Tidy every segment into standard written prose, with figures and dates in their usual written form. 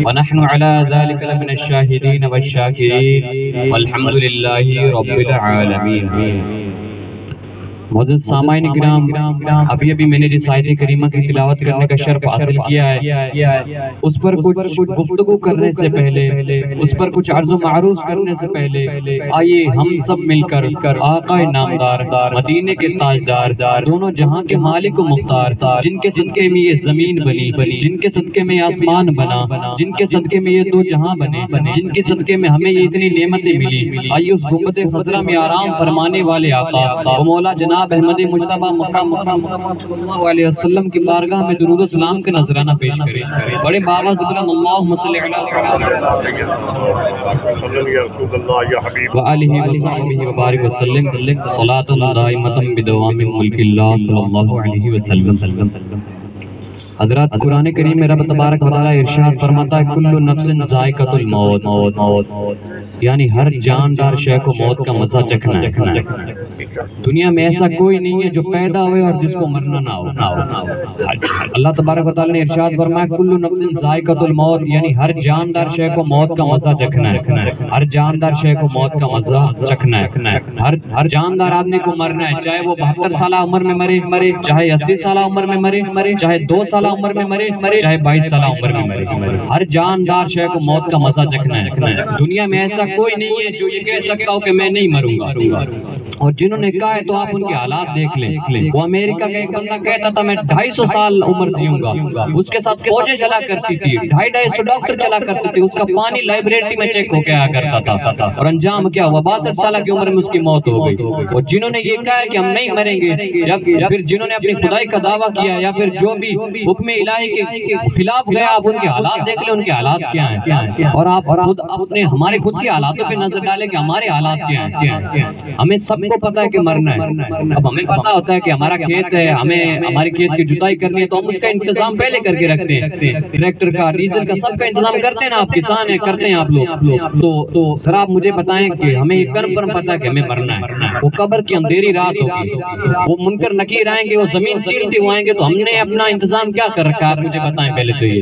ونحن على ذلك لمن الشاهدين والشاكرين والحمد لله رب العالمين۔ معزز سامعین کرام، ابھی میں نے جس آیت کریمہ کی تلاوت کرنے کا شرف حاصل کیا ہے، اس پر کچھ گفتگو کرنے سے پہلے، اس پر کچھ عرض و معروض کرنے سے پہلے، آئیے ہم سب مل کر آقا نامدار، مدینے کے تاجدار، دونوں جہاں کے مالک و مختار، جن کے صدقے میں یہ زمین بنی، جن کے صدقے میں آسمان بنا، جن کے صدقے میں یہ دو جہاں بنے، جن کے صدقے میں ہمیں یہ اتنی نعمتیں ملی، آئیے اس گنبد خضرا میں آرام فرمانے والے آقا وہ مولا جناب احمد مجتبیٰ محمد صلی اللہ علیہ وسلم کی بارگاہ میں درود و سلام کا نذرانہ پیش کریں۔ بڑے بابا زبران اللہم صلی علی وآلہ وصحبہ وبارک وسلم صلاة دائمة بدوام ملک اللہ صلی اللہ علیہ وسلم۔ حضرات، قرآن کریم میں رب تبارک و تعالیٰ ارشاد فرماتا ہے کل نفس ذائقۃ الموت، یعنی ہر جاندار شے کو موت کا مزہ چکھنا ہے۔ دنیا میں ایسا کوئی نہیں ہے جو پیدا ہوئے اور جس کو مرنا نہ ہو۔ اللہ تبارک و تعالیٰ نے ارشاد فرمایا کل نفس ذائقۃ الموت، یعنی ہر جاندار شے کو موت کا مزہ چکھنا ہے۔ ہر جاندار شے کو موت کا مزہ چکھنا ہے۔ ہر جاندار آدمی کو مرنا ہے، چاہے وہ 72 سالہ عمر میں مرے، چاہے 80 سالہ عمر میں مرے، چاہے 2 سالہ عمر میں مرے، چاہے 22 سالہ عمر میں مرے، ہر جاندار شے کو موت کا مزہ چکھنا ہے۔ دنیا میں ایسا کوئی نہیں ہے جو یہ کہہ سکتا ہو کہ میں نہیں مروں گا، اور جنہوں نے کہا ہے تو آپ ان کے حالات دیکھ لیں۔ وہ امریکہ کا ایک بندہ کہتا تھا میں 250 سال عمر جیوں گا، اس کے ساتھ فوجیں چلا کرتی تھی، 250 ڈاکٹر چلا کرتے تھے، اس کا پانی لائبریری میں چیک ہو کے آیا کرتا تھا، اور انجام کیا ہوا؟ 62 سالہ کی عمر میں اس کی موت ہو گئی۔ اور جنہوں نے یہ کہا ہے کہ ہم نہیں مریں گے، یا پھر جنہوں نے اپنی خدائی کا دعویٰ کیا، یا پھر جو بھی حکم الہی کے خلاف گیا، آپ ان کے حالات دیکھ لیں، ان کے حالات کیا ہیں، اور آپ خود اپنے ہمارے خود کے حالاتوں پہ نظر ڈالیں کہ ہمارے حالات کیا ہیں۔ ہمیں سب کو پتا ہے کہ مرنا ہے۔ اب ہمیں پتا ہوتا ہے کہ ہمارا کھیت ہے، ہمیں ہمارے کھیت کی جتائی کرنی ہے، تو ہم اس کا انتظام پہلے کر کے رکھتے ہیں، ٹریکٹر کا، ڈیزل کا، سب کا انتظام کرتے ہیں نا، آپ کسان ہیں، کرتے ہیں آپ لوگ۔ تو ذرا آپ مجھے بتائیں کہ ہمیں یہ کنفرم پتا ہے کہ ہمیں مرنا ہے۔ وہ قبر کی اندھیری رات ہوگی، وہ منکر نکیر آئیں گے، وہ زمین چیرتے ہوئے آئیں گے، تو ہم نے اپنا انتظام کیا کر رکھا ہے؟ آپ مجھے بتائیں پہلے تو یہ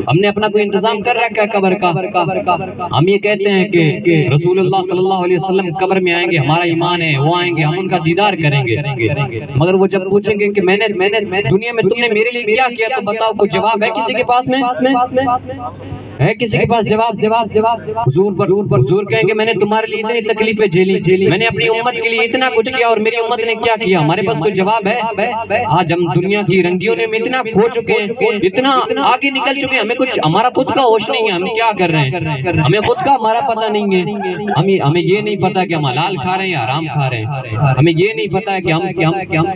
ہم نے اپنا کوئی انتظام کر رکھا ہے قبر کا؟ ہم یہ کہتے ہیں کہ رسول اللہ صلی اللہ علیہ وسلم قبر میں آئیں گے، ہمارا ایمان ہے، وہ آئیں گے، ہم ان کا دیدار کریں گے، مگر وہ جب پوچھیں گے کہ میں نے دنیا میں تم نے میرے لیے کیا کیا، تو بتاؤ کوئی جواب ہے کسی کے پاس میں؟ ہے کسی کے پاس جواب؟ حضور کہیں گے میں نے تمہارے لیے اتنی تکلیفیں جھیلی، میں نے اپنی امت کے لیے اتنا کچھ کیا، اور میری امت نے کیا کیا؟ ہمارے پاس کوئی جواب ہے؟ آج ہم دنیا کی رنگیوں میں اتنا کھو چکے ہیں، اتنا آگے نکل چکے ہیں، ہمیں کچھ ہمارا خود کا ہوش نہیں ہے، ہم کیا کر رہے ہیں، ہمیں خود کا ہمارا پتہ نہیں ہے، ہمیں یہ نہیں پتا کہ ہم حلال کھا رہے ہیں یا حرام کھا رہے ہیں، ہمیں یہ نہیں پتا ہے کہ ہم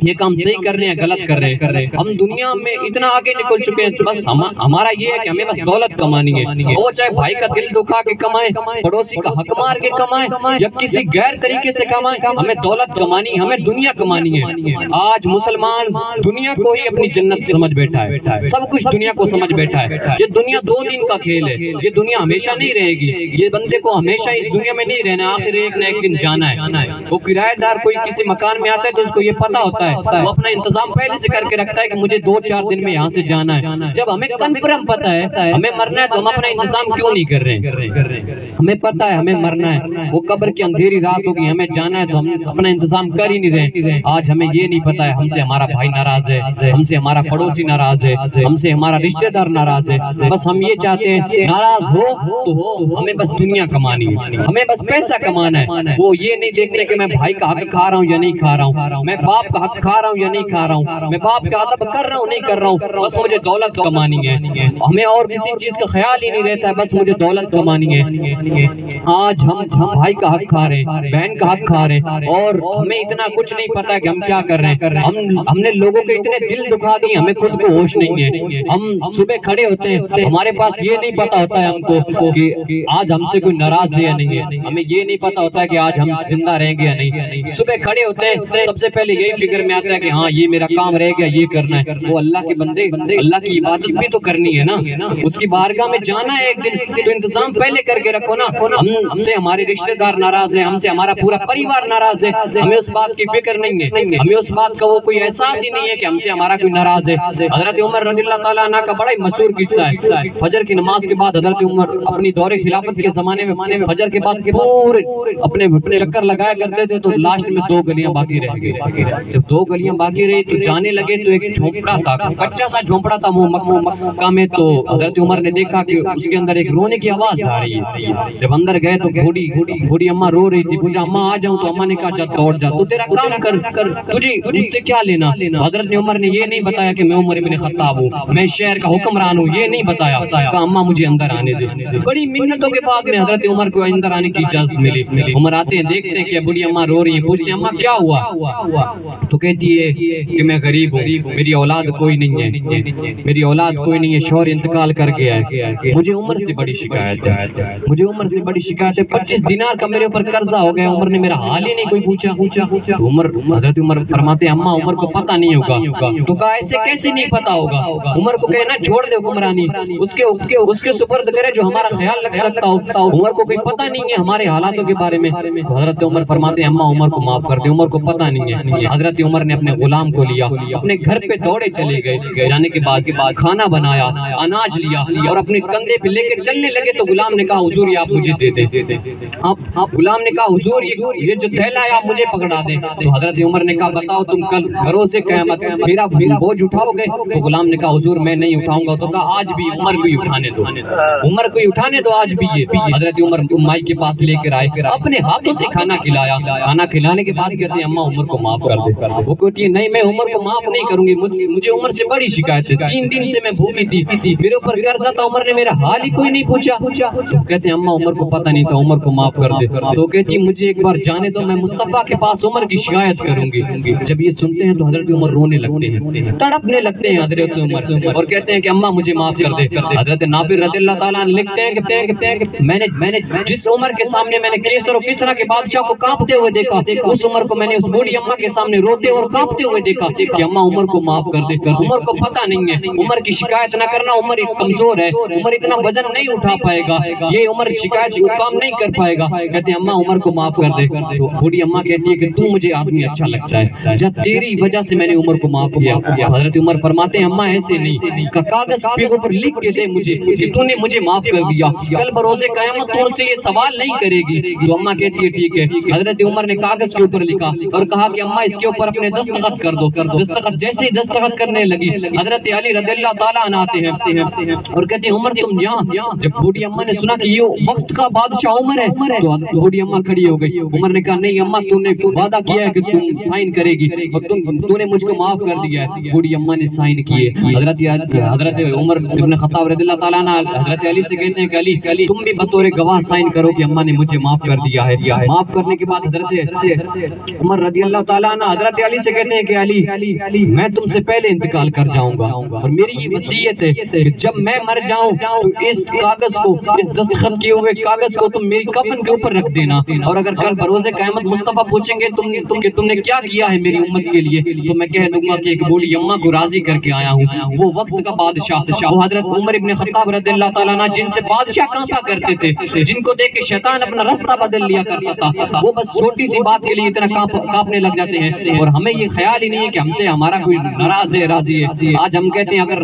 یہ کام صحیح کر رہے ہیں غلط کر رہے ہیں۔ ہم دنیا میں اتنا آگے نکل چکے ہیں، بس ہمارا یہ ہے کہ ہمیں بس دولت کمانی ہے، وہ چاہے بھائی کا دل دکھا کے کمائے، پڑوسی کا حق مار کے کمائے، یا کسی غیر طریقے سے کمائے، ہمیں دولت کمانی، ہمیں دنیا کمانی ہے۔ آج مسلمان دنیا کو ہی اپنی جنت سمجھ بیٹھا ہے، سب کچھ دنیا کو سمجھ بیٹھا ہے۔ یہ دنیا 2 دن کا کھیل ہے، یہ دنیا ہمیشہ نہیں رہے گی، یہ بندے کو ہمیشہ اس دنیا میں نہیں رہنا، آخر ایک نہ ایک دن جانا ہے۔ وہ کرایہ دار کوئی کسی مکان میں آتا ہے تو اس کو یہ پتا ہوتا ہے، وہ اپنا انتظام پہلے سے کر کے رکھتا ہے کہ مجھے 2-4 دن میں یہاں سے جانا ہے۔ جب ہمیں کنفرم پتا ہے ہمیں مرنا ہے تو ہم اپنا انتظام کیوں نہیں کر رہے ہیں؟ ہمیں پتا ہے ہمیں مرنا ہے، وہ قبر کی اندھیری رات ہوگی، ہمیں جانا ہے، تو ہم اپنا انتظام کر ہی نہیں رہے۔ آج ہمیں یہ نہیں پتا ہے ہم سے ہمارا بھائی ناراض ہے، ہم سے ہمارا پڑوسی ناراض ہے، ہم سے ہمارا رشتہ دار ناراض ہے، بس ہم یہ چاہتے ہیں ناراض ہو تو ہو، ہمیں بس دنیا کمانی ہے، ہمیں بس پیسہ کمانا ہے۔ وہ یہ نہیں دیکھتے کہ میں بھائی کا حق کھا رہا ہوں یا نہیں کھا رہا ہوں، میں باپ کا حق کھا رہا ہوں یا نہیں کھا رہا ہوں، میں باپ کا ادب کر رہا ہوں نہیں کر رہا ہوں، بس مجھے دولت کمانی ہے۔ ہمیں اور کسی چیز کا خیال ہی نہیں رہتا ہے، بس مجھے دولت کمانی ہے۔ آج ہم بھائی کا حق کھا رہے ہیں، بہن کا حق کھا رہے ہیں، اور ہمیں اتنا کچھ نہیں پتا کہ ہم کیا کر رہے ہیں۔ ہم نے لوگوں کے اتنے دل دکھا دیے، ہمیں خود کو ہوش نہیں ہے۔ ہم صبح کھڑے ہوتے ہیں، ہمارے پاس یہ نہیں پتا ہوتا ہے ہم کو کہ آج ہم سے کوئی ناراض ہے یا نہیں ہے، ہمیں یہ نہیں پتا ہوتا ہے کہ آج ہم زندہ رہیں گے یا نہیں۔ صبح کھڑے ہوتے ہیں، سب سے پہلے یہی فکر میں آتا ہے کہ ہاں یہ میرا کام رہ گیا، یہ کرنا ہے۔ وہ اللہ کے بندے، اللہ کی عبادت بھی تو کرنی ہے نا، اس کی بارگاہ میں جان جانا ہے ایک دن تو انتظام پہلے کر کے رکھو نا. ہم سے ہمارے رشتہ دار ناراض ہیں, ہم سے ہمارا پورا پریوار ناراض ہے, ہمیں اس بات کی فکر نہیں ہے, ہمیں اس بات کا وہ کوئی احساس ہی نہیں ہے کہ ہم سے ہمارا کوئی ناراض ہے. حضرت عمر رضی اللہ تعالیٰ عنہ کا بڑا ہی مشہور قصہ ہے. فجر کی نماز کے بعد حضرت عمر اپنی دور خلافت کے زمانے میں فجر کے بعد پورے اپنے چکر لگایا کرتے تھے, تو لاسٹ میں 2 گلیاں باقی رہ گئی. جب 2 گلیاں باقی رہی تو جانے لگے تو ایک جھونپڑا تھا, کچا سا جھونپڑا تھا مکہ میں. تو حضرت عمر نے دیکھا کہ اس کے اندر ایک رونے کی آواز آ رہی ہے. جب اندر گئے تو بوڑھی اماں رو رہی تھی. پوچھا اماں آ جاؤں؟ تو اماں نے کہا جا دوڑ جا, تو تیرا کام کر, تجھے مجھ سے کیا لینا. حضرت عمر نے یہ نہیں بتایا کہ میں عمر ابن خطاب ہوں, میں شہر کا حکمران ہوں, یہ نہیں بتایا. کہا اماں مجھے اندر آنے دے. بڑی منتوں کے بعد میں حضرت عمر کو اندر آنے کی اجازت ملی. عمر آتے ہیں, دیکھتے ہیں کہ بوڑھی اماں رو رہی ہیں. پوچھتے ہیں اماں کیا ہوا؟ تو کہتی ہے کہ میں غریب ہوں, میری اولاد کوئی نہیں ہے, شوہر انتقال کر گیا ہے, مجھے عمر سے بڑی شکایت ہے, 25 دینار کا میرے اوپر قرضہ ہو گیا. عمر نے میرا حال ہی نہیں کوئی پوچھا. حضرت عمر فرماتے ہیں اماں عمر کو پتہ نہیں ہوگا. تو کہا ایسے کیسے نہیں پتہ ہوگا؟ عمر کو کہنا چھوڑ دے حکمرانی, اس کے سپرد کرے جو ہمارا خیال رکھ سکتا ہو. عمر کو کوئی پتہ نہیں ہے ہمارے حالاتوں کے بارے میں. حضرت عمر فرماتے ہیں اماں عمر کو معاف کر دے, عمر کو پتہ نہیں ہے. حضرت عمر نے اپنے غلام کو لیا, اپنے گھر پہ دوڑے چلے گئے. جانے کے بعد کھانا بنایا, اناج لیا اور اپنے کندھے پہ لے کے چلنے لگے. تو غلام نے کہا حضور یہ آپ مجھے دے دیں. غلام نے کہا حضور یہ جو تھیلا ہے آپ مجھے پکڑا دیں. تو حضرت عمر نے کہا بتاؤ تم کل بھروسے قیامت میرا بوجھ اٹھاؤ گے؟ تو غلام نے کہا حضور میں نہیں اٹھاؤں گا. تو کہا آج بھی عمر کو اٹھانے دو, آج بھی یہ. حضرت عمر مائی کے پاس لے کر آئے, اپنے ہاتھوں سے کھانا کھلایا. کھانا کھلانے کے بعد کہتے ہیں اماں عمر کو معاف کر دے. وہ کہتی ہے نہیں میں عمر کو معاف نہیں کروں گی, مجھے عمر سے بڑی شکایت ہے, 3 دن سے میں بھوکی تھی, میرے اوپر قرضہ تھا, عمر نے میرا حال ہی کوئی نہیں پوچھا. تو کہتے ہیں اماں عمر کو پتہ نہیں تھا, عمر کو معاف کر دے. تو کہتی مجھے ایک بار جانے دو, میں مصطفیٰ کے پاس عمر کی شکایت کروں گی. جب یہ سنتے ہیں تو حضرت عمر رونے لگتے ہیں, تڑپنے لگتے ہیں حضرت عمر, اور کہتے ہیں کہ اماں مجھے معاف کر دے. حضرت نافع رضی اللہ تعالیٰ لکھتے ہیں کہ میں نے جس عمر کے سامنے میں نے کیسر و کسرا کے بادشاہ کو کانپتے ہوئے دیکھا, اس عمر کو میں نے اس بوڑھی اماں کے سامنے روتے اور کانپتے ہوئے دیکھا کہ اماں عمر کو معاف کر دے. عمر کو پتہ نہیں ہے, عمر کی شکایت نہ کرنا, عمر ایک کمزور ہے, عمر اتنا وزن نہیں اٹھا پائے گا, یہ عمر شکایت کام نہیں کر پائے گا. کہتے ہیں اماں عمر کو معاف کر دے. تو بوڑھی اماں کہتی ہے کہ تو مجھے آدمی اچھا لگتا ہے, جب تیری وجہ سے میں نے عمر کو معاف کیا. حضرت عمر فرماتے ہیں اماں ایسے نہیں, کاغذ پہ اوپر لکھ کے دے مجھے کہ تو نے مجھے معاف کر دیا, کل بروز قیامت تو ان سے یہ سوال نہیں کرے گی. تو اماں کہتی ہے ٹھیک ہے. حضرت عمر نے کاغذ کے اوپر لکھا اور کہا کہ اماں اس کے اوپر اپنے دستخط کر دو. دستخط جیسے ہی دستخط کرنے لگی, حضرت علی رضی اللہ تعالیٰ عنہ آتے ہیں اور کہتے ہیں عمر تم یہاں. جب بوڑھی اماں نے سنا کہ یہ وقت کا بادشاہ عمر ہے تو بوڑھی اماں کھڑی ہو گئی. عمر نے کہا نہیں اماں تم نے وعدہ کیا ہے کہ تم سائن کرے گی اور تو نے مجھ کو معاف کر دیا ہے. بوڑھی اماں نے سائن کیے. حضرت عمر ابن خطاب رضی اللہ تعالیٰ عنہ حضرت علی سے کہتے ہیں کہ علی تم بھی بطور گواہ سائن کرو کہ اماں نے مجھے معاف کر دیا ہے. معاف کرنے کے بعد حضرت عمر رضی اللہ تعالیٰ عنہ حضرت علی سے کہتے ہیں کہ علی میں تم سے پہلے انتقال کر جاؤں گا اور میری یہ وصیت ہے کہ جب میں مر جاؤں تو اس کاغذ کو, اس دستخط کیے ہوئے کاغذ کو تم میری کفن کے اوپر رکھ دینا, اور اگر کل بروز قیامت مصطفیٰ پوچھیں گے کہ تم نے کیا کیا ہے میری امت کے لیے, تو میں کہہ دوں گا کہ ایک بوڑھی اماں کو راضی کر کے آیا ہوں. وہ وقت کا بادشاہ وہ حضرت عمر ابن خطاب رضی اللہ تعالیٰ عنہ جن سے بادشاہ کانپا کرتے تھے, جن کو دیکھ کے شیطان اپنا راستہ بدل لیا کرتا تھا, وہ بس چھوٹی سی بات کے لیے اتنا کانپنے لگ جاتے ہیں. اور ہمیں یہ خیال ہی نہیں ہے کہ ہم سے ہمارا کوئی ناراض ہے راضی ہے. آج ہم کہتے ہیں اگر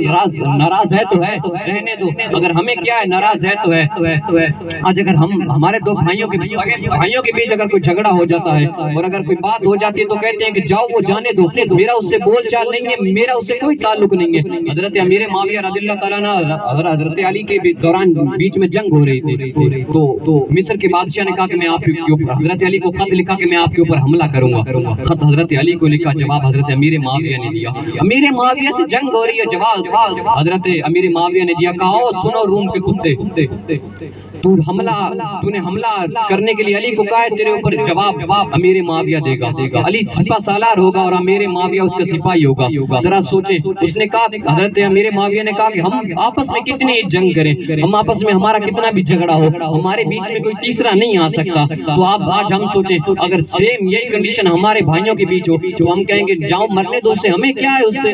ناراض ہے تو ہے رہنے دو, اگر ہمیں کیا ہے ناراض ہے تو ہے. آج اگر ہمارے 2 بھائیوں کے بیچ اگر کوئی جھگڑا ہو جاتا ہے اور اگر کوئی بات ہو جاتی ہے تو کہتے ہیں کہ جاؤ وہ جانے دو, میرا اس سے بول چال نہیں ہے, میرا اس سے کوئی تعلق نہیں ہے. حضرت امیر معاویہ رضی اللہ تعالیٰ عنہ حضرت علی کے دوران بیچ میں جنگ ہو رہی تھی, تو مصر کے بادشاہ نے کہا کہ میں آپ کے اوپر, حضرت علی کو خط لکھا کہ میں آپ کے اوپر حملہ کروں گا. خط حضرت علی کو لکھا, جواب حضرت امیر معاویہ نے دیا. امیر معاویہ سے جنگ ہو رہی ہے, جواب حضرت امیر معاویہ نے دیا, کہا سنو روم کے کتے, تو نے حملہ کرنے کے لیے علی کو کہا ہے, تیرے اوپر جواب امیر معاویہ دے گا. علی سپہ سالار ہوگا اور امیر معاویہ اس کا سپاہی ہوگا. ذرا سوچیں, اس نے کہا, حضرت امیر معاویہ نے کہا کہ ہم آپس میں کتنی جنگ کریں, ہم آپس میں ہمارا کتنا بھی جھگڑا ہو, ہمارے بیچ میں کوئی تیسرا نہیں آ سکتا. تو آج ہم سوچیں اگر سیم یہی کنڈیشن ہمارے بھائیوں کے بیچ ہو تو ہم کہیں گے جاؤ مرنے دو, سے ہمیں کیا ہے اس سے,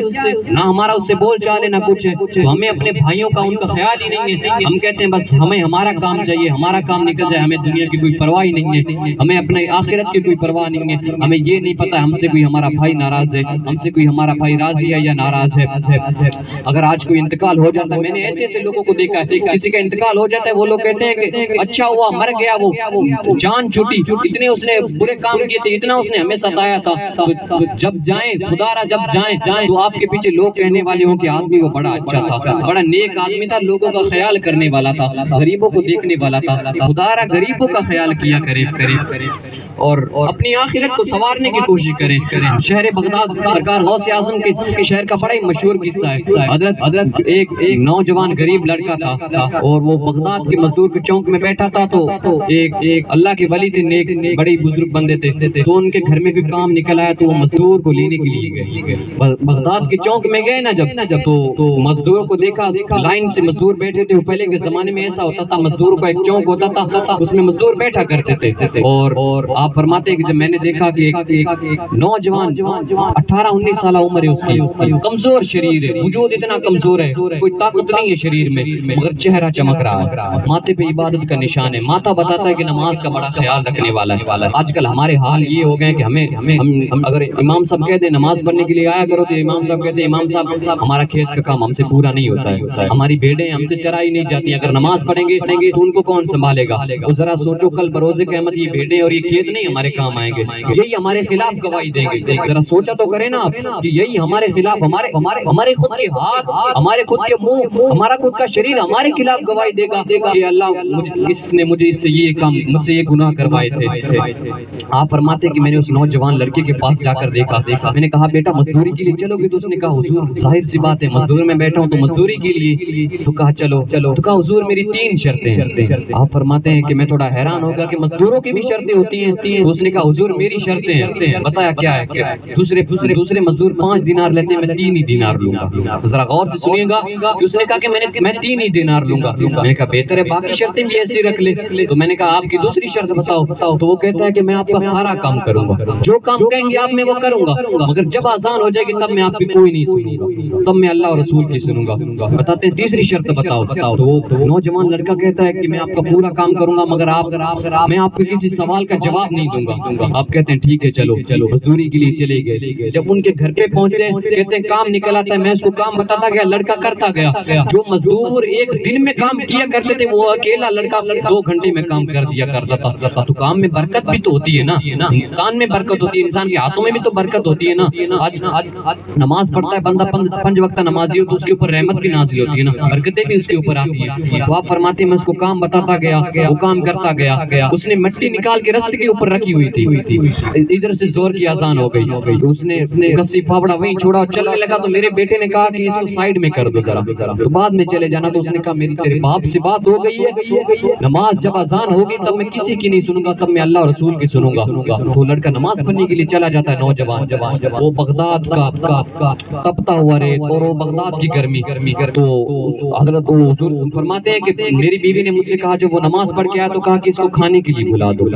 نہ ہمارا اس سے بول چال ہے نہ کچھ ہے. تو ہمیں اپنے بھائیوں کا ان کا خیال ہی نہیں ہے. ہم کہتے ہیں بس ہمیں ہمارا کام چاہیے, ہمارا کام نکل جائے, ہمیں دنیا کی کوئی پرواہ ہی نہیں ہے, ہمیں اپنے آخرت کی کوئی پرواہ نہیں ہے, ہمیں یہ نہیں پتا ہم سے کوئی ہمارا بھائی ناراض ہے, ہم سے کوئی ہمارا بھائی راضی ہے یا ناراض ہے. اگر آج کوئی انتقال ہو جاتا ہے, میں نے ایسے ایسے لوگوں کو دیکھا ہے, کسی کا انتقال ہو جاتا ہے وہ لوگ کہتے ہیں کہ اچھا ہوا مر گیا, وہ جان چھوٹی, اتنے اس نے برے کام کیے تھے, اتنا اس نے ہمیں ستایا تھا. جب جائیں خدا را جب جائیں تو آپ کے پیچھے لوگ کہنے والے ہوں کہ آدمی وہ بڑا اچھا تھا, بڑا نیک آدمی تھا, لوگوں کا خیال کرنے والا تھا, غریبوں کو دیکھنے والا تھا. خدا را غریبوں کا خیال کیا کریں اور اپنی آخرت کو سنوارنے کی کوشش کریں. شہر بغداد سرکار غوث اعظم کے شہر کا بڑا ہی مشہور قصہ ہے. حضرت ایک نوجوان غریب لڑکا تھا اور وہ بغداد کے مزدور کے چوک میں بیٹھا تھا, تو ایک اللہ کے ولی تھے, نیک بڑے بزرگ بندے تھے, تو ان کے گھر میں کوئی کام نکل آیا تو وہ مزدور کو لینے کے لیے گئے. بغداد کے چوک میں گئے نا جب, تو مزدوروں کو دیکھا, لائن سے مزدور بیٹھے تھے. پہلے کے زمانے میں ایسا ہوتا تھا, مزدوروں کا ایک چوک ہوتا تھا, اس میں مزدور بیٹھا کرتے تھے. اور آپ فرماتے ہیں کہ جب میں نے دیکھا کہ ایک نوجوان 18-19 سالہ عمر ہے اس کی, کمزور شریر ہے, وجود اتنا کمزور ہے, کوئی طاقت نہیں ہے شریر میں, مگر چہرہ چمک رہا ہے, ماتھے پہ عبادت کا نشان ہے, ماتھا بتاتا ہے کہ نماز کا بڑا خیال رکھنے والا ہے. آج کل ہمارے حال یہ ہو گئے کہ ہم اگر امام صاحب کہتے ہیں نماز پڑھنے کے لیے آیا کرو, تو امام صاحب کہتے ہیں امام صاحب ہمارا کھیت کا کام ہم سے پورا نہیں ہوتا ہے, ہماری بھیڑیں ہم سے چرائی نہیں جاتی, اگر نماز پڑھیں گے تو ان کو کون سنبھالے گا. ذرا سوچو کل بروز قیامت یہ بھیڑیں اور یہ کھیت نہیں ہمارے کام آئیں گے, یہی ہمارے خلاف گواہی دیں گے. ذرا سوچا تو کریں نا آپ کہ یہی ہمارے خلاف, ہمارے خود کے ہاتھ, ہمارے خود کے منہ, ہمارا خود کا شریر ہمارے خلاف گواہی دے گا کہ اللہ اس نے مجھے اس سے یہ کام, مجھ سے یہ گناہ کروائے تھے. آپ فرماتے کہ میں نے اس نوجوان لڑکے کے پاس جا کر دیکھا, میں نے کہا بیٹا مزدوری کے لیے چلو گے؟ تو اس نے کہا حضور ظاہر سی بات ہے, مزدور میں بیٹھا ہوں تو مزدوری کے لیے. تو کہا چلو, تو کہا حضور میری 3 شرطیں ہیں. آپ فرماتے ہیں کہ میں تھوڑا حیران ہوگا کہ مزدوروں کی بھی شرطیں ہوتی ہیں. تو اس نے کہا حضور میری شرطیں ہیں. بتایا کیا ہے؟ دوسرے مزدور 5 دینار لیتے ہیں, میں 3 ہی دینار لوں گا. ذرا غور سے سنیے گا, اس نے کہا کہ میں 3 ہی دینار لوں گا. میں نے کہا بہتر ہے باقی شرطیں بھی ایسی رکھ لے. تو میں نے کہا آپ کی دوسری شرط بتاؤ. تو وہ کہتا ہے کہ میں آپ کا سارا کام کروں گا, جو کام کہیں گے آپ میں وہ کروں گا, مگر جب آزان ہو جائے گی تب میں آپ کی کوئی نہیں سنوں گا, تب میں اللہ اور رسول کی سنوں گا. بتاتے ہیں تیسری شرط بتاؤ. تو نوجوان لڑکا کہتا ہے کہ میں آپ کا پورا کام کروں گا, مگر میں آپ کو کسی سوال کا جواب نہیں دوں گا. آپ کہتے ہیں ٹھیک ہے چلو, مزدوری کے لیے چلے گئے. جب ان کے گھر پہ پہنچتے ہیں کہتے ہیں کام نکل آتا ہے, میں اس کو کام بتاتا گیا, لڑکا کرتا گیا. جو مزدور ایک دن میں کام کیا کرتے تھے وہ اکیلا لڑکا 2 گھنٹے میں کام کر دیا کرتا تھا. تو کام میں برکت بھی تو ہوتی ہے نا, انسان میں برکت ہوتی ہے, انسان کے ہاتھوں میں بھی تو برکت ہوتی ہے نا. آج نماز پڑھتا ہے بندہ 5 وقت نمازی ہو تو اس کے اوپر رحمت بھی نازل ہوتی ہے نا, برکتیں بھی اس کے اوپر آتی ہیں. تو آپ فرماتے ہیں میں اس کو کام بتاتا گیا, وہ کام کرتا گیا. اس نے مٹی نکال کے رستے کے اوپر رکھی ہوئی تھی, ادھر سے زور کی اذان ہو گئی, اس نے کسی پھاوڑا وہیں چھوڑا اور چلنے لگا. تو میرے بیٹے نے کہا کہ اس کو سائیڈ میں کر دو ذرا, تو بعد میں چلے جانا. تو اس نے کہا میری تیرے باپ سے بات ہو گئی ہے, نماز جب اذان ہوگی تب میں کسی کی نہیں سنوں گا, تب میں اللہ اور رسول کی سنوں گا. تو لڑکا نماز پڑھنے کے لیے چلا جاتا ہے. نوجوان وہ بغداد کا تپتا ہوا ریت اور وہ بغداد کی گرمی. تو حضرت حضور فرماتے ہیں کہ میری بیوی نے مجھ سے کہا جب وہ نماز پڑھ کے آیا تو کہا کہ اس کو کھانے کے لیے بلا دو.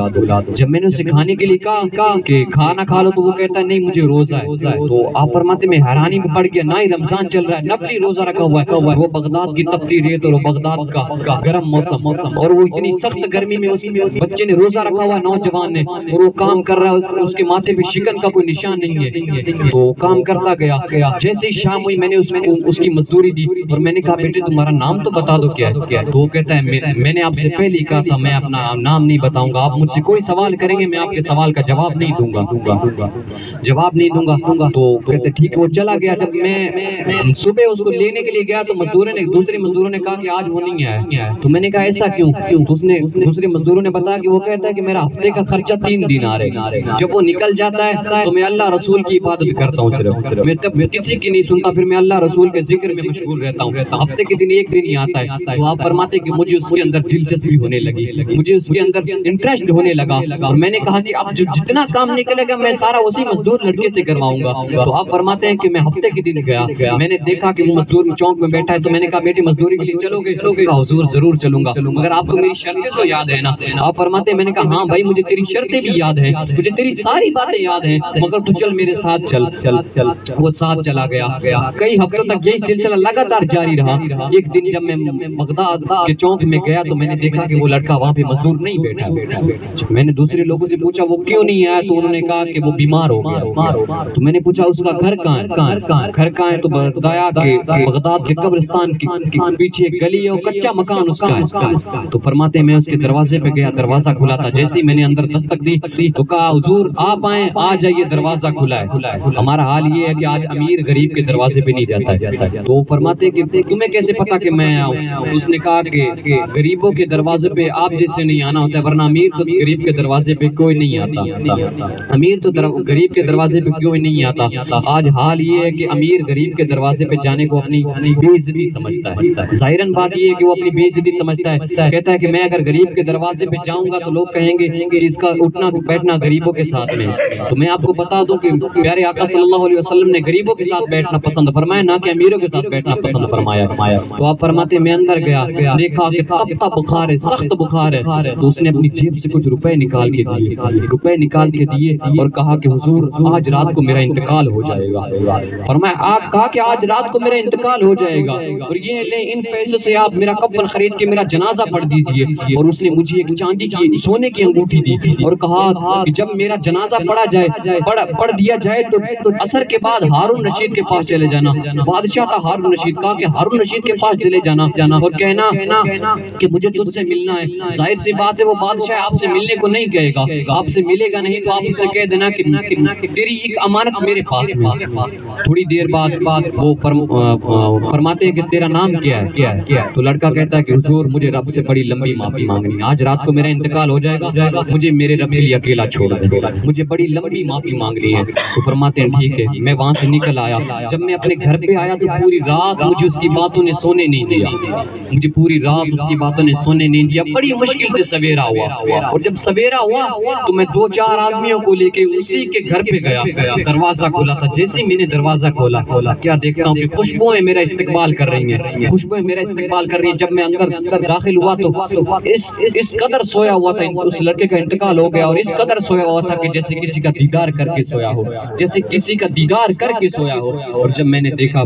جب میں نے اسے کھانے کے لیے کہا کہ کھانا کھا لو, تو وہ کہتا ہے نہیں مجھے روزہ ہے. تو آپ فرماتے میں حیرانی میں پڑ گیا, نہ ہی رمضان چل رہا ہے, نفلی روزہ رکھا ہوا ہے. وہ بغداد کی تپتی ریت اور وہ بغداد کا گرم موسم, اور وہ اتنی سخت گرمی میں اس بچے نے روزہ رکھا ہوا ہے, نوجوان نے, اور وہ کام کر رہا ہے, اس کے ماتھے پہ شکن کا کوئی نشان نہیں ہے. تو کام کرتا گیا. جیسے ہی شام ہوئی میں نے اس کی مزدوری دی, اور میں نے کہا بیٹے تمہارا نام تو بتا دو کیا ہے. تو وہ کہتا ہے میں نے آپ سے پہلے ہی کہا تھا میں اپنا نام نہیں بتاؤں گا, آپ مجھ سے کوئی سوال کریں گے میں آپ کے سوال کا جواب نہیں دوں گا. تو کہتے ٹھیک ہے. وہ چلا گیا. جب میں صبح اس کو لینے کے لیے گیا تو دوسرے مزدوروں نے کہا کہ آج وہ نہیں آیا. تو میں نے کہا ایسا کیوں؟ تو اس نے دوسرے مزدوروں نے بتایا کہ وہ کہتا ہے کہ میرا ہفتے کا خرچہ 3 دینار ہے, جب وہ نکل جاتا ہے تو میں اللہ رسول کی عبادت کرتا ہوں, صرف میں تب کسی کی نہیں سنتا, پھر میں اللہ رسول کے ذکر میں مشغول رہتا ہوں. ہفتے کے دن ایک دن ہی آتا ہے. تو آپ فرماتے کہ مجھے اس کے اندر دلچسپی ہونے لگی, مجھے اس کے اندر انٹرسٹ ہونے لگا, اور میں نے کہا کہ اب جتنا کام نکلے گا میں سارا اسی مزدور لڑکے سے کرواؤں گا. تو آپ فرماتے ہیں کہ میں ہفتے کے دن گیا, میں نے دیکھا کہ وہ مزدور چوک میں بیٹھا ہے. تو میں نے کہا بیٹی مزدوری کے لیے چلو گے؟ کہا حضور ضرور چلوں گا, مگر آپ کو میری شرطیں تو یاد ہے نا. آپ فرماتے ہیں میں نے کہا ہاں بھائی مجھے تیری شرطیں بھی یاد ہیں, مجھے تیری ساری باتیں یاد ہیں, مگر تو چل میرے ساتھ چل. وہ ساتھ چلا گیا. کئی ہفتوں تک یہی سلسلہ لگاتار جاری رہا. ایک دن جب میں بغداد کے چوک میں گیا تو میں نے دیکھا کہ وہ لڑکا وہاں پہ مزدور نہیں بیٹھا. میں نے دوسرے لوگوں سے پوچھا وہ کیوں نہیں آیا تو انہوں نے کہا کہ وہ بیمار ہو گیا. تو میں نے پوچھا اس کا گھر کہاں ہے؟ گھر کہاں ہے؟ تو بتایا کہ بغداد کے قبرستان کے پیچھے ایک گلی ہے اور کچا مکان اس کا ہے. تو فرماتے میں اس کے دروازے پہ گیا, دروازہ کھلا تھا. جیسے ہی میں نے اندر دستک دی تو کہا حضور آپ آئیں, آ جائیے, دروازہ کھلا ہے. ہمارا حال یہ ہے کہ آج امیر غریب کے دروازے پہ نہیں جاتا ہے. تو فرماتے کہ تمہیں کیسے پتا کہ میں آؤں؟ اس نے کہا کہ غریبوں کے دروازے پہ آپ جیسے نہیں آنا ہوتا ہے, ورنہ امیر تو غریب کے دروازے پہ کوئی نہیں آتا. امیر تو غریب کے دروازے پہ کوئی نہیں آتا. آج حال یہ ہے کہ امیر غریب کے دروازے پہ جانے کو اپنی بے عزتی سمجھتا ہے. ظاہراً بات یہ ہے کہ وہ اپنی بے عزتی سمجھتا ہے. کہتا ہے کہ میں اگر غریب کے دروازے پہ جاؤں گا تو لوگ کہیں گے کہ اس کا اٹھنا بیٹھنا غریبوں کے ساتھ میں. تو میں آپ کو بتا دوں کہ پیارے آقا صلی اللہ علیہ وسلم نے غریبوں کے ساتھ بیٹھنا پسند فرمایا, نہ کہ امیروں کے ساتھ بیٹھنا پسند فرمایا. تو آپ فرماتے میں اندر گیا, دیکھا کہ تپتا بخار ہے, سخت بخار ہے. تو اس نے اپنی جیب سے کچھ روپے نکال کے دیے اور کہا کہ حضور آج رات کو میرا انتقال ہو جائے گا. فرمایا کہا کہ آج رات کو میرا انتقال ہو جائے گا اور یہ لے ان پیسوں سے آپ میرا کفن خرید کے میرا جنازہ پڑھ دیجئے. اور اس نے مجھے ایک چاندی کی سونے کی انگوٹھی دی اور کہا کہ جب میرا جنازہ پڑھ دیا جائے تو عصر کے بعد ہارون رشید کے پاس چلے جانا. بادشاہ تھا ہارون رشید, کہا کہ ہارون رشید کے پاس چلے جانا اور کہنا کہ مجھے تجھ سے ملنا ہے. ظاہر سی بات ہے وہ بادشاہ آپ سے ملنے کو نہیں کہے گا, آپ سے ملے گا نہیں تو آپ اسے کہہ دینا کہ تیری ایک امانت میرے پاس ہے. تھوڑی دیر بعد وہ فرماتے ہیں کہ تیرا نام کیا ہے؟ تو لڑکا کہتا ہے کہ حضور مجھے رب سے بڑی لمبی معافی مانگنی ہے, آج رات کو میرا انتقال ہو جائے گا, مجھے میرے رب کے لیے اکیلا چھوڑ دے, مجھے بڑی لمبی معافی مانگنی ہے. تو فرماتے ہیں ٹھیک ہے. میں وہاں سے نکل آیا, جب میں اپنے گھر پہ آیا تو پوری رات مجھے اس کی باتوں نے سونے نہیں دیا, پوری رات اس کی باتوں نے سونے نہیں دیا. بڑی مشکل سے سویرا ہوا اور جب سویرا ہوا تو میں 2-4 آدمیوں کو لے کے اسی کے گھر پہ گیا. دروازہ کھولا تھا, جیسے میں نے دروازہ کھولا کیا دیکھتا ہوں کہ خوشبوئیں میرا استقبال کر رہی ہیں, خوشبوئیں میرا استقبال کر رہی ہیں. جب میں اندر داخل ہوا تو اس قدر سویا ہوا تھا, اس لڑکے کا انتقال ہو گیا اور اس قدر سویا ہوا تھا کہ جیسے کسی کا دیدار کر کے سویا ہو, جیسے کسی کا دیدار کر کے سویا ہو. اور جب میں نے دیکھا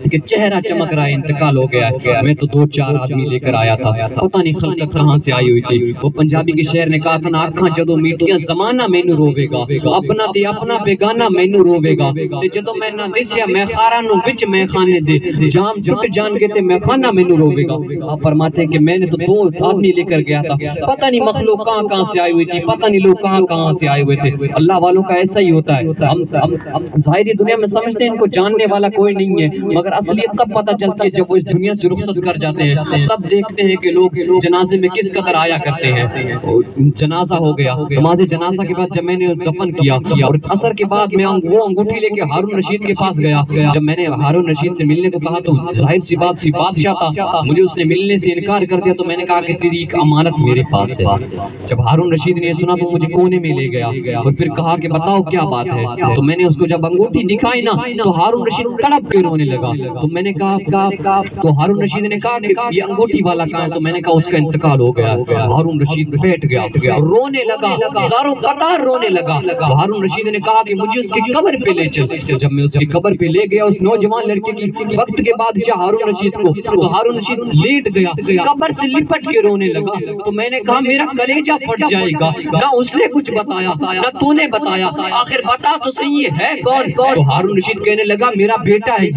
کہ چہرہ چمک رہا ہے, انتقال ہو گیا. میں تو 2-4 آدمی لے کر آیا تھا, پتہ نہیں خلقت کہاں سے آئی ہوئی تھی. وہ پنجابی کے شعر نے کہا تھا نا, آنکھاں جدوں میٹھیاں زمانہ مینوں روے گا, اپنا تے اپنا بیگانہ مینوں روے گا. تے جدوں میں نہ دسیا میں خاراں نوں وچ میں خانے دے, جام ٹوٹ جان کے تے میں خانہ مینوں روے گا. آپ فرماتے ہیں کہ میں نے تو 2 آدمی لے کر گیا تھا, پتہ نہیں مخلوق کہاں سے آئی ہوئی تھی, پتہ نہیں لوگ کہاں سے آئے ہوئے تھے. اللہ والوں کا ایسا ہی ہوتا ہے. ہم ظاہری دنیا میں سمجھتے ہیں ان کو جاننے والا کوئی نہیں ہے, مگر اصلیت تب پتہ چلتی ہے جب وہ اس دنیا سے رخصت کر جاتے ہیں. تب دیکھتے ہیں کہ لوگ جنازے میں کس قدر آیا کرتے ہیں. جنازہ ہو گیا, نماز جنازہ کے بعد جب میں نے دفن کیا اور عصر کے بعد میں وہ انگوٹھی لے کے ہارون رشید کے پاس گیا. جب میں نے ہارون رشید سے ملنے کو کہا تو ظاہر سی بات سی بادشاہ تھا, مجھے اس نے ملنے سے انکار کر دیا. تو میں نے کہا کہ تیری ایک امانت میرے پاس ہے. جب ہارون رشید نے سنا تو مجھے کونے میں لے گیا اور پھر کہا کہ بتاؤ کیا بات ہے. تو میں نے اس کو جب انگوٹھی دکھائی نا تو ہارون رشید تڑپ کے رونے لگا. تو میں نے کہا تو ہارون رشید نے کہا کہ یہ انگوٹھی والا کہاں ہے؟ تو میں نے کہا اس کا انتقال ہو گیا. ہارون رشید بیٹھ گیا, رونے لگا, زاروں قطار رونے لگا. ہارون رشید نے کہا کہ مجھے اس کی قبر پہ لے چل. جب میں اس کی قبر پہ لے گیا اس نوجوان لڑکے کی وقت کے بادشاہ ہارون رشید کو, تو ہارون رشید لیٹ گیا, قبر سے لپٹ کے رونے لگا. تو میں نے کہا میرا کلیجہ پھٹ جائے گا, نہ اس نے کچھ بتایا نہ تو نے بتایا, آخر بتا تو صحیح یہ ہے کون؟ تو ہارون رشید کہنے لگا میرا بیٹا ہے,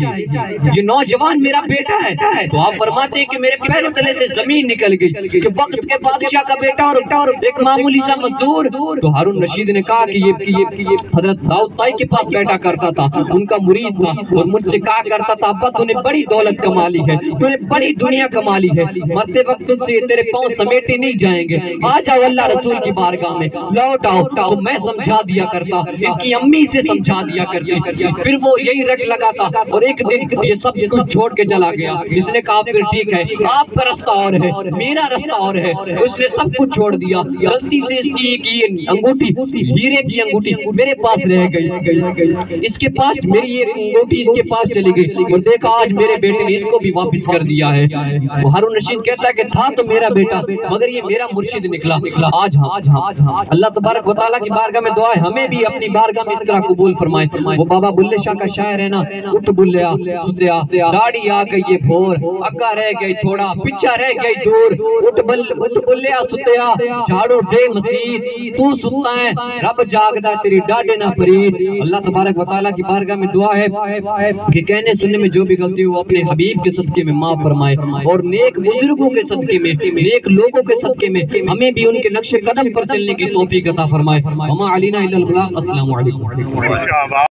یہ نوجوان میرا بیٹا ہے. تو آپ فرماتے ہیں کہ میرے پیروں تلے سے زمین نکل گئی کہ وقت کے بادشاہ کا بیٹا اور ایک معمولی سا مزدور. تو ہارون رشید نے کہا کہ یہ حضرت داؤد طائی کے پاس بیٹا کرتا تھا, ان کا مرید تھا اور مجھ سے کہا کرتا تھا ابا تو نے بڑی دولت کما لی ہے, تو نے بڑی دنیا کما لی ہے, مرتے وقت تجھ سے تیرے پاؤں سمیٹے نہیں جائیں گے, آ جاؤ اللہ رسول کی بارگاہ میں لوٹ آؤ. تو میں سمجھا دیا کرتا, اس کی امی سے سمجھا دیا کرتی, پھر وہ یہی رٹ لگا تھا. اور ایک دن یہ سب کچھ چھوڑ کے چلا گیا. اس نے کہا پھر ٹھیک ہے, آپ کا رستہ اور ہے, میرا رستہ اور ہے. اس نے سب کچھ چھوڑ دیا. غلطی سے اس کی انگوٹھی, ہیرے کی انگوٹھی میرے پاس رہ گئی, اس کے پاس میری یہ انگوٹھی اس کے پاس چلی گئی. اور دیکھا آج میرے بیٹے نے اس کو بھی واپس کر دیا ہے. ہارون رشید کہتا ہے کہ تھا تو میرا بیٹا مگر یہ میرا مرشد نکلا. آج اللہ تبارک و تعالیٰ کی بارگاہ میں دعا ہے ہمیں بھی اپنی بارگاہ میں اس طرح قبول فرمائے. وہ بابا بلے شاہ کا شاعر ہے نا, اٹھ بلیا سدیا داڑھی آ گئی یہ بھور اگا رہ گئی تھوڑا پچھا رہ گئی دور اٹھ بلیا ستیا جھاڑو دے مسید تو ستا ہے رب جاگدہ تیری ڈاڈے نہ پرید اللہ تبارک و تعالیٰ کی بارگاہ میں دعا ہے کہ کہنے سننے میں جو بھی غلطی ہو اپنے حبیب کے صدقے میں معاف فرمائے اور نیک بزرگوں کے صدقے میں نیک لوگوں کے صدقے میں ہمیں بھی ان کے نقش قدم پر چلنے کی توفیق عطا فرمائے وما علینا الا البلاغ السلام علیکم